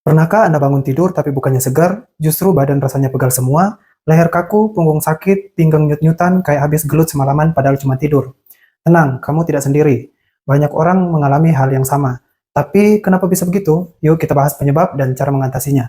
Pernahkah Anda bangun tidur tapi bukannya segar, justru badan rasanya pegal semua, leher kaku, punggung sakit, pinggang nyut-nyutan kayak habis gelut semalaman padahal cuma tidur? Tenang, kamu tidak sendiri. Banyak orang mengalami hal yang sama. Tapi kenapa bisa begitu? Yuk kita bahas penyebab dan cara mengatasinya.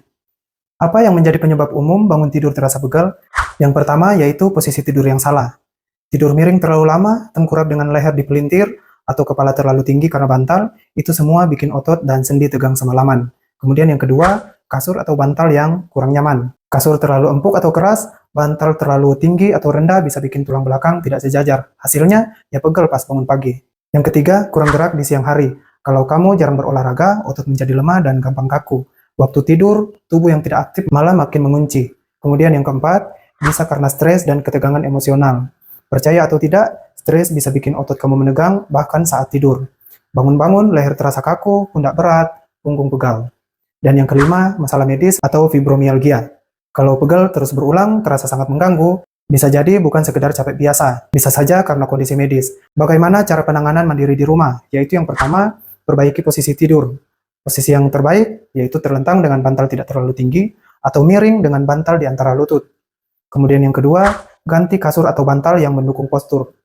Apa yang menjadi penyebab umum bangun tidur terasa pegal? Yang pertama yaitu posisi tidur yang salah. Tidur miring terlalu lama, tengkurap dengan leher dipelintir, atau kepala terlalu tinggi karena bantal, itu semua bikin otot dan sendi tegang semalaman. Kemudian yang kedua, kasur atau bantal yang kurang nyaman. Kasur terlalu empuk atau keras, bantal terlalu tinggi atau rendah bisa bikin tulang belakang tidak sejajar. Hasilnya, ya pegel pas bangun pagi. Yang ketiga, kurang gerak di siang hari. Kalau kamu jarang berolahraga, otot menjadi lemah dan gampang kaku. Waktu tidur, tubuh yang tidak aktif malah makin mengunci. Kemudian yang keempat, bisa karena stres dan ketegangan emosional. Percaya atau tidak, stres bisa bikin otot kamu menegang bahkan saat tidur. Bangun-bangun, leher terasa kaku, pundak berat, punggung pegal. Dan yang kelima, masalah medis atau fibromialgia. Kalau pegal terus berulang, terasa sangat mengganggu, bisa jadi bukan sekedar capek biasa, bisa saja karena kondisi medis. Bagaimana cara penanganan mandiri di rumah? Yaitu yang pertama, perbaiki posisi tidur. Posisi yang terbaik yaitu terlentang dengan bantal tidak terlalu tinggi atau miring dengan bantal di antara lutut. Kemudian yang kedua, ganti kasur atau bantal yang mendukung postur.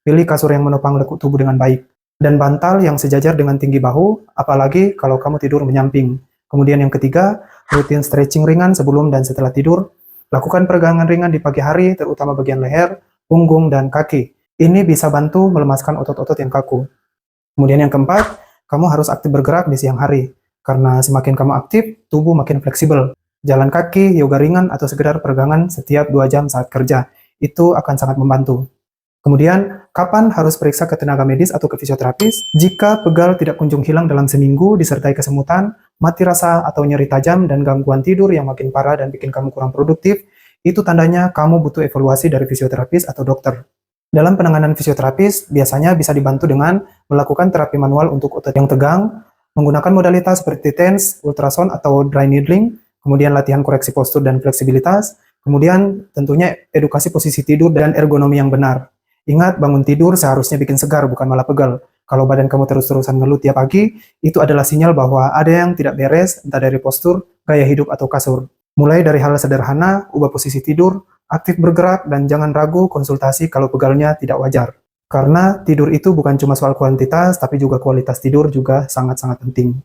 Pilih kasur yang menopang lekuk tubuh dengan baik. Dan bantal yang sejajar dengan tinggi bahu, apalagi kalau kamu tidur menyamping. Kemudian yang ketiga, rutin stretching ringan sebelum dan setelah tidur. Lakukan peregangan ringan di pagi hari, terutama bagian leher, punggung, dan kaki. Ini bisa bantu melemaskan otot-otot yang kaku. Kemudian yang keempat, kamu harus aktif bergerak di siang hari. Karena semakin kamu aktif, tubuh makin fleksibel. Jalan kaki, yoga ringan, atau sekedar peregangan setiap 2 jam saat kerja. Itu akan sangat membantu. Kemudian, kapan harus periksa ke tenaga medis atau ke fisioterapis? Jika pegal tidak kunjung hilang dalam seminggu, disertai kesemutan, mati rasa atau nyeri tajam, dan gangguan tidur yang makin parah dan bikin kamu kurang produktif, itu tandanya kamu butuh evaluasi dari fisioterapis atau dokter. Dalam penanganan fisioterapis, biasanya bisa dibantu dengan melakukan terapi manual untuk otot yang tegang, menggunakan modalitas seperti TENS, ultrasound, atau dry needling, kemudian latihan koreksi postur dan fleksibilitas, kemudian tentunya edukasi posisi tidur dan ergonomi yang benar. Ingat, bangun tidur seharusnya bikin segar, bukan malah pegal. Kalau badan kamu terus-terusan ngeluh tiap pagi, itu adalah sinyal bahwa ada yang tidak beres, entah dari postur, gaya hidup, atau kasur. Mulai dari hal sederhana, ubah posisi tidur, aktif bergerak, dan jangan ragu konsultasi kalau pegalnya tidak wajar. Karena tidur itu bukan cuma soal kuantitas, tapi juga kualitas tidur juga sangat-sangat penting.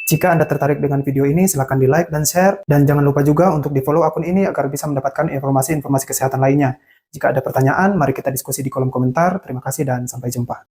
Jika Anda tertarik dengan video ini, silakan di-like dan share, dan jangan lupa juga untuk di-follow akun ini agar bisa mendapatkan informasi-informasi kesehatan lainnya. Jika ada pertanyaan, mari kita diskusi di kolom komentar. Terima kasih dan sampai jumpa.